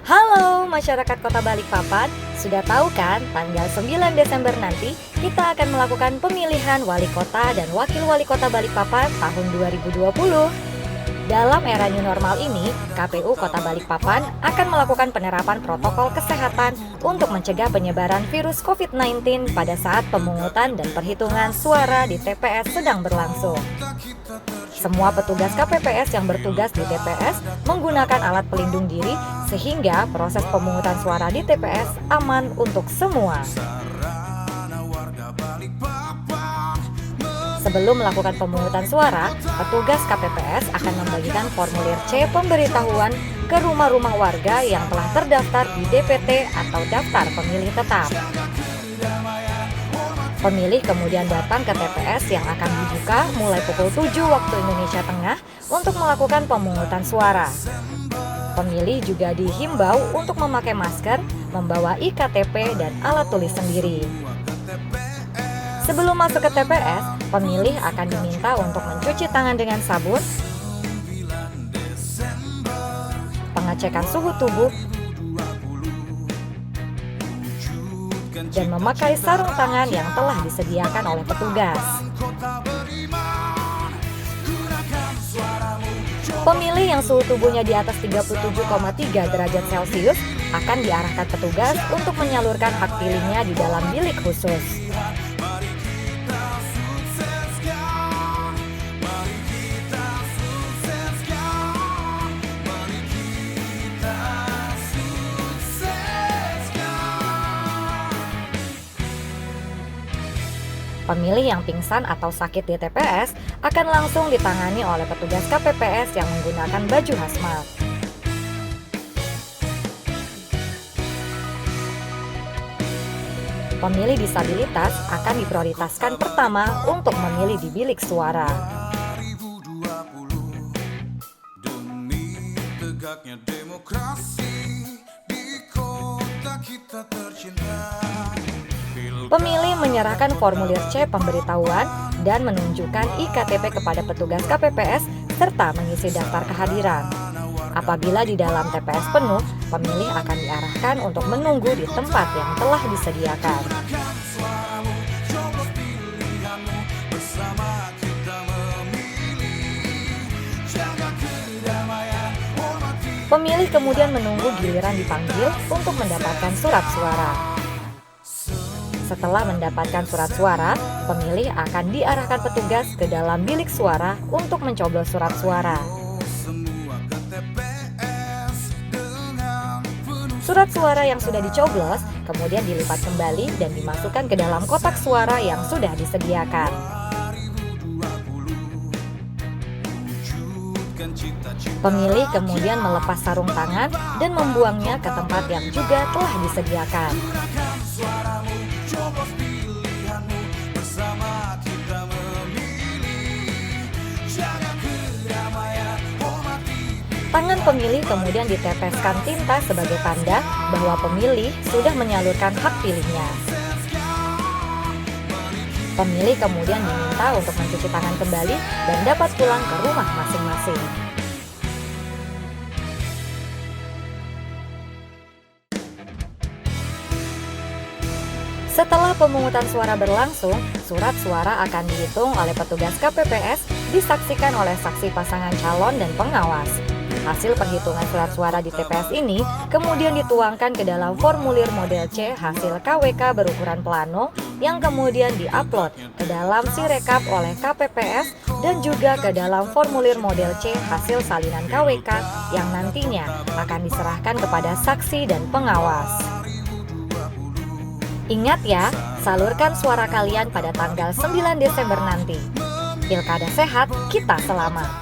Halo masyarakat Kota Balikpapan, sudah tahu kan tanggal 9 Desember nanti kita akan melakukan pemilihan wali kota dan wakil wali kota Balikpapan tahun 2020. Dalam era new normal ini, KPU Kota Balikpapan akan melakukan penerapan protokol kesehatan untuk mencegah penyebaran virus COVID-19 pada saat pemungutan dan perhitungan suara di TPS sedang berlangsung. Semua petugas KPPS yang bertugas di TPS menggunakan alat pelindung diri sehingga proses pemungutan suara di TPS aman untuk semua. Sebelum melakukan pemungutan suara, petugas KPPS akan membagikan formulir C pemberitahuan ke rumah-rumah warga yang telah terdaftar di DPT atau daftar pemilih tetap. Pemilih kemudian datang ke TPS yang akan dibuka mulai pukul 7 waktu Indonesia Tengah untuk melakukan pemungutan suara. Pemilih juga dihimbau untuk memakai masker, membawa IKTP dan alat tulis sendiri. Sebelum masuk ke TPS, pemilih akan diminta untuk mencuci tangan dengan sabun, pengecekan suhu tubuh, dan memakai sarung tangan yang telah disediakan oleh petugas. Pemilih yang suhu tubuhnya di atas 37,3 derajat Celcius akan diarahkan petugas untuk menyalurkan hak pilihnya di dalam bilik khusus. Pemilih yang pingsan atau sakit di TPS akan langsung ditangani oleh petugas KPPS yang menggunakan baju hazmat. Pemilih disabilitas akan diprioritaskan pertama untuk memilih di bilik suara. Demi tegaknya demokrasi di kota kita tercinta. Pemilih menyerahkan formulir C pemberitahuan dan menunjukkan IKTP kepada petugas KPPS serta mengisi daftar kehadiran. Apabila di dalam TPS penuh, pemilih akan diarahkan untuk menunggu di tempat yang telah disediakan. Pemilih kemudian menunggu giliran dipanggil untuk mendapatkan surat suara. Setelah mendapatkan surat suara, pemilih akan diarahkan petugas ke dalam bilik suara untuk mencoblos surat suara. Surat suara yang sudah dicoblos kemudian dilipat kembali dan dimasukkan ke dalam kotak suara yang sudah disediakan. Pemilih kemudian melepas sarung tangan dan membuangnya ke tempat yang juga telah disediakan. Tangan pemilih kemudian diteteskan tinta sebagai tanda bahwa pemilih sudah menyalurkan hak pilihnya. Pemilih kemudian diminta untuk mencuci tangan kembali dan dapat pulang ke rumah masing-masing. Setelah pemungutan suara berlangsung, surat suara akan dihitung oleh petugas KPPS, disaksikan oleh saksi pasangan calon dan pengawas. Hasil perhitungan surat suara di TPS ini kemudian dituangkan ke dalam formulir model C hasil KWK berukuran plano yang kemudian diupload ke dalam Sirekap oleh KPPS dan juga ke dalam formulir model C hasil salinan KWK yang nantinya akan diserahkan kepada saksi dan pengawas. Ingat ya, salurkan suara kalian pada tanggal 9 Desember nanti. Pilkada sehat, kita selamat.